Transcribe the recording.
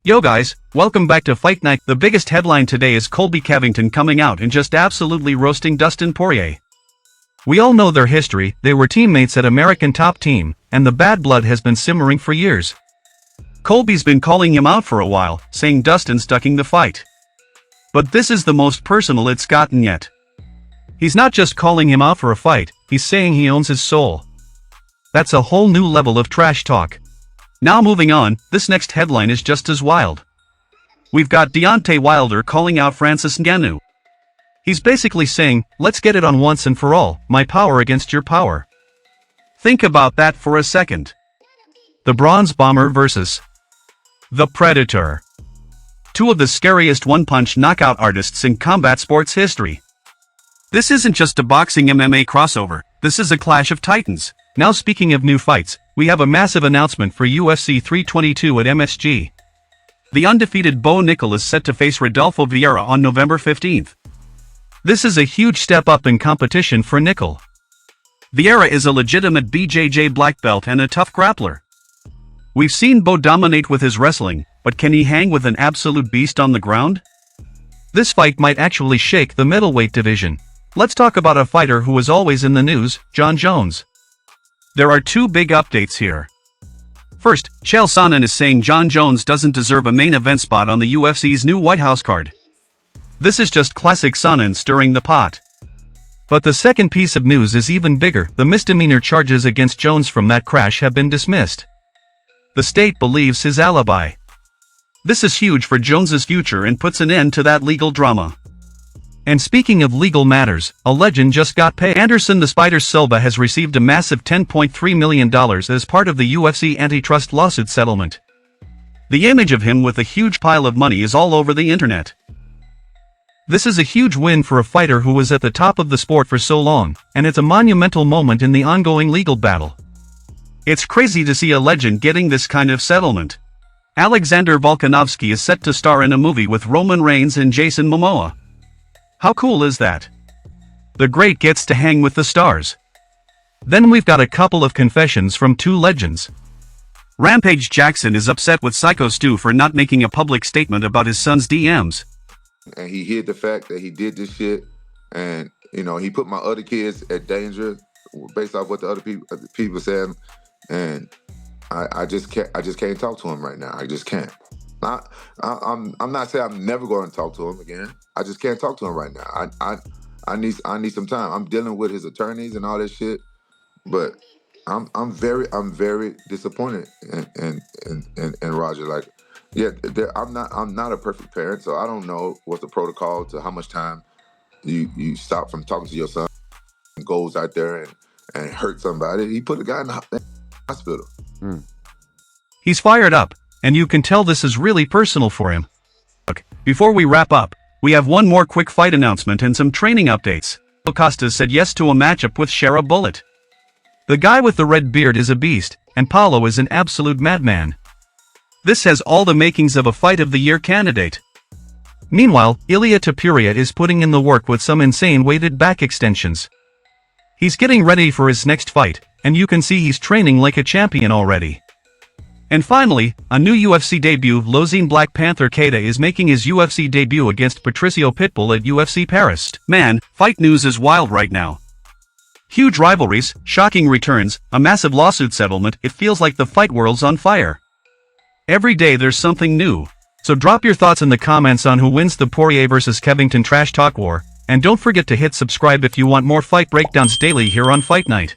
Yo guys, welcome back to Fight Night. The biggest headline today is Colby Covington coming out and just absolutely roasting Dustin Poirier. We all know their history, they were teammates at American Top Team, and the bad blood has been simmering for years. Colby's been calling him out for a while, saying Dustin's ducking the fight. But this is the most personal it's gotten yet. He's not just calling him out for a fight, he's saying he owns his soul. That's a whole new level of trash talk. Now moving on, this next headline is just as wild. We've got Deontay Wilder calling out Francis Ngannou. He's basically saying, let's get it on once and for all, my power against your power. Think about that for a second. The Bronze Bomber versus the Predator. Two of the scariest one-punch knockout artists in combat sports history. This isn't just a boxing MMA crossover, this is a clash of titans. Now speaking of new fights, we have a massive announcement for UFC 322 at MSG. The undefeated Nickal is set to face RODOLFO VIEIRA on November 15th. This is a huge step up in competition for Nickal. VIEIRA is a legitimate BJJ black belt and a tough grappler. We've seen dominate with his wrestling, but can he hang with an absolute beast on the ground? This fight might actually shake the middleweight division. Let's talk about a fighter who is always in the news, Jon Jones. There are two big updates here. First, Chael Sonnen is saying Jon Jones doesn't deserve a main event spot on the UFC's new White House card. This is just classic Sonnen stirring the pot. But the second piece of news is even bigger. The misdemeanor charges against Jones from that crash have been dismissed. The state believes his alibi. This is huge for Jones's future and puts an end to that legal drama. And speaking of legal matters, a legend just got paid. Anderson the Spider Silva has received a massive $10.3 million as part of the UFC antitrust lawsuit settlement. The image of him with a huge pile of money is all over the internet. This is a huge win for a fighter who was at the top of the sport for so long, and it's a monumental moment in the ongoing legal battle. It's crazy to see a legend getting this kind of settlement. Alexander Volkanovsky is set to star in a movie with Roman Reigns and Jason Momoa. How cool is that? The great gets to hang with the stars. Then we've got a couple of confessions from two legends. Rampage Jackson is upset with SYKO Stu for not making a public statement about his son's DMs. And he hid the fact that he did this shit, and he put my other kids at danger based off what the other people said, and I just can't talk to him right now. I just can't. I'm not saying I'm never going to talk to him again. I just can't talk to him right now. I need some time. I'm dealing with his attorneys and all this shit, but I'm very disappointed in Roger. Like, yeah, I'm not a perfect parent, so I don't know what's the protocol to how much time you stop from talking to your son and goes out there and hurt somebody. He put a guy in the hospital. He's fired up, and you can tell this is really personal for him. Look, before we wrap up, we have one more quick fight announcement and some training updates. Paulo Costa said yes to a matchup with Shara Bullet. The guy with the red beard is a beast, and Paulo is an absolute madman. This has all the makings of a Fight of the Year candidate. Meanwhile, Ilia Topuria is putting in the work with some insane weighted back extensions. He's getting ready for his next fight, and you can see he's training like a champion already. And finally, a new UFC debut, Lozine Black Panther Keita is making his UFC debut against Patricio Pitbull at UFC Paris. Man, fight news is wild right now. Huge rivalries, shocking returns, a massive lawsuit settlement, it feels like the fight world's on fire. Every day there's something new. So drop your thoughts in the comments on who wins the Poirier vs Covington trash talk war, and don't forget to hit subscribe if you want more fight breakdowns daily here on Fight Night.